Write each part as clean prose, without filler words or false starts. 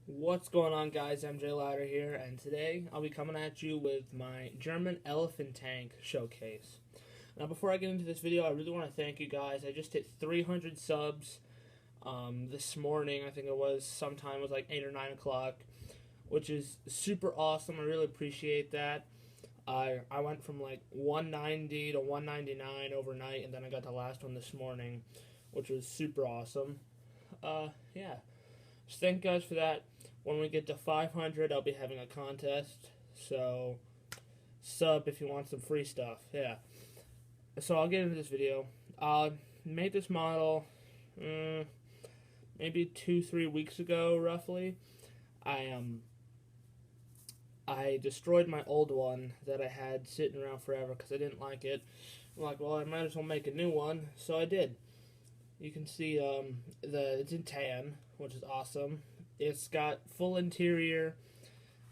What's going on, guys? MJ Louder here, and today I'll be coming at you with my German elephant tank showcase. Now, before I get into this video, I really want to thank you guys. I just hit 300 subs this morning. I think it was sometime, it was like 8 or 9 o'clock, which is super awesome. I really appreciate that. I went from like 190 to 199 overnight, and then I got the last one this morning, which was super awesome. Yeah. So thank you guys for that. When we get to 500, I'll be having a contest. So sub if you want some free stuff. Yeah. So I'll get into this video. Made this model maybe 2-3 weeks ago, roughly. I destroyed my old one that I had sitting around forever because I didn't like it. I'm like, well, I might as well make a new one, so I did. You can see it's in tan, which is awesome. It's got full interior,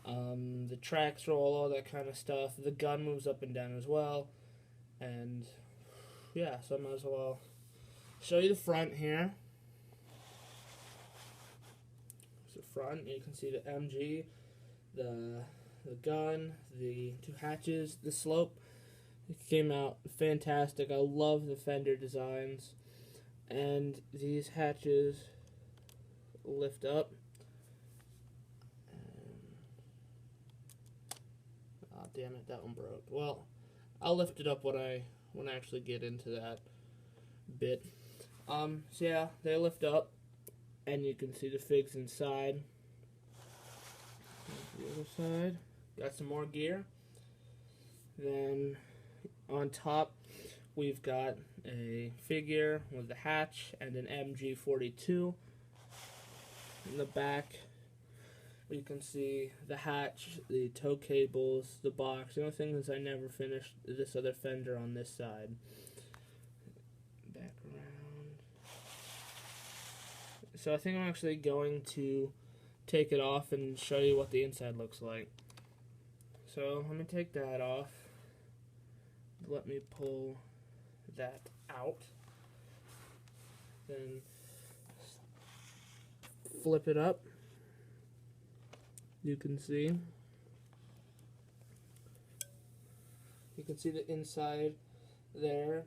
the tracks roll, all that kind of stuff. The gun moves up and down as well, and yeah, so I might as well show you the front here. There's the front. You can see the MG, the gun, the two hatches, the slope. It came out fantastic. I love the fender designs. And these hatches lift up. Oh, damn it, that one broke. Well, I'll lift it up when I actually get into that bit. So yeah, they lift up, and you can see the figs inside. The other side, got some more gear. Then on top, we've got a figure with the hatch and an MG42. In the back, you can see the hatch, the tow cables, the box. The only thing is I never finished this other fender on this side. Back around. So I think I'm actually going to take it off and show you what the inside looks like. So let me take that off. Let me pull that out. Then flip it up. You can see the inside there.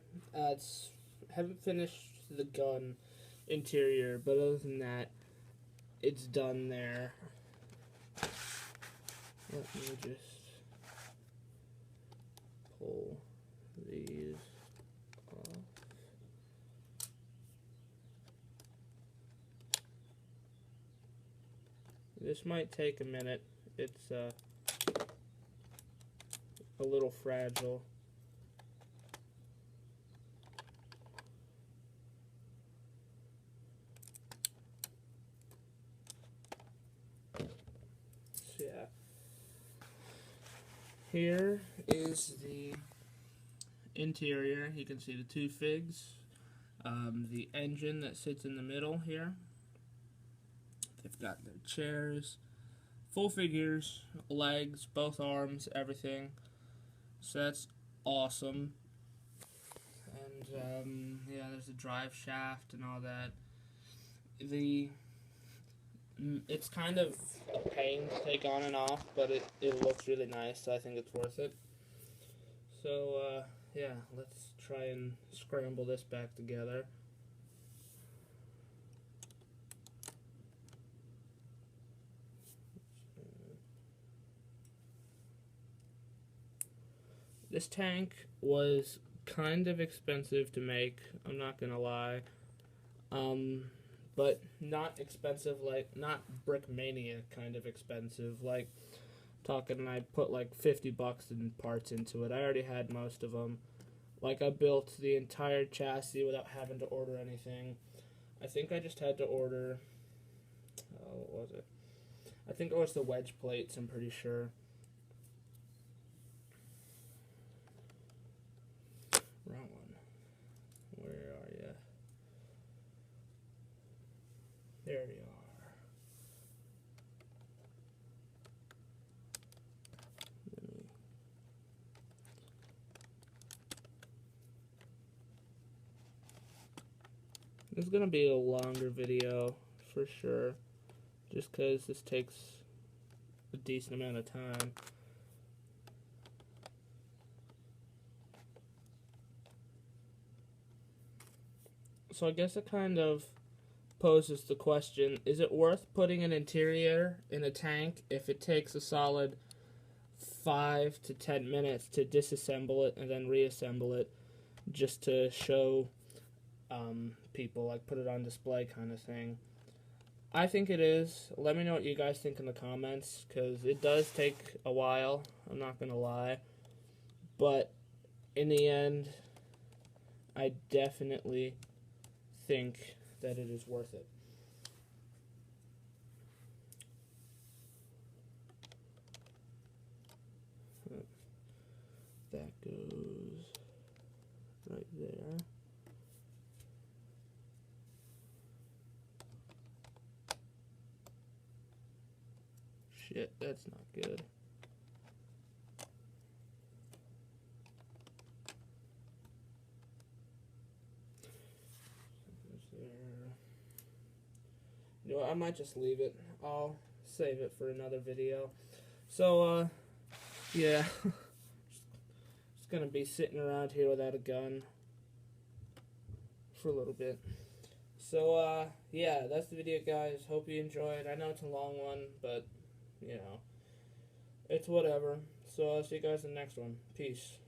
Haven't finished the gun interior, but other than that, it's done there. Let me just pull these off. This might take a minute. It's a little fragile. So yeah. Here is the interior. You can see the two figs, the engine that sits in the middle here. They've got their chairs, full figures, legs, both arms, everything. So that's awesome. And yeah, there's a drive shaft and all that. It's kind of a pain to take on and off, but it looks really nice, so I think it's worth it. So yeah, let's try and scramble this back together. This tank was kind of expensive to make, I'm not gonna lie. But not expensive, like, not Brickmania kind of expensive. Like, talking, I put like 50 bucks in parts into it. I already had most of them. Like, I built the entire chassis without having to order anything. I think I just had to order, what was it? I think it was the wedge plates, I'm pretty sure. Wrong one. Where are you? There you are. This is going to be a longer video, for sure. just because this takes a decent amount of time. So I guess it kind of poses the question, is it worth putting an interior in a tank if it takes a solid 5 to 10 minutes to disassemble it and then reassemble it just to show people, like put it on display kind of thing? I think it is. Let me know what you guys think in the comments, because it does take a while, I'm not going to lie. But in the end, I definitely think that it is worth it. That goes right there. Shit, that's not good. You know what, I might just leave it. I'll save it for another video. So, yeah. Just gonna be sitting around here without a gun for a little bit. So, yeah, that's the video, guys. Hope you enjoyed. I know it's a long one, but, you know, it's whatever. So, I'll see you guys in the next one. Peace.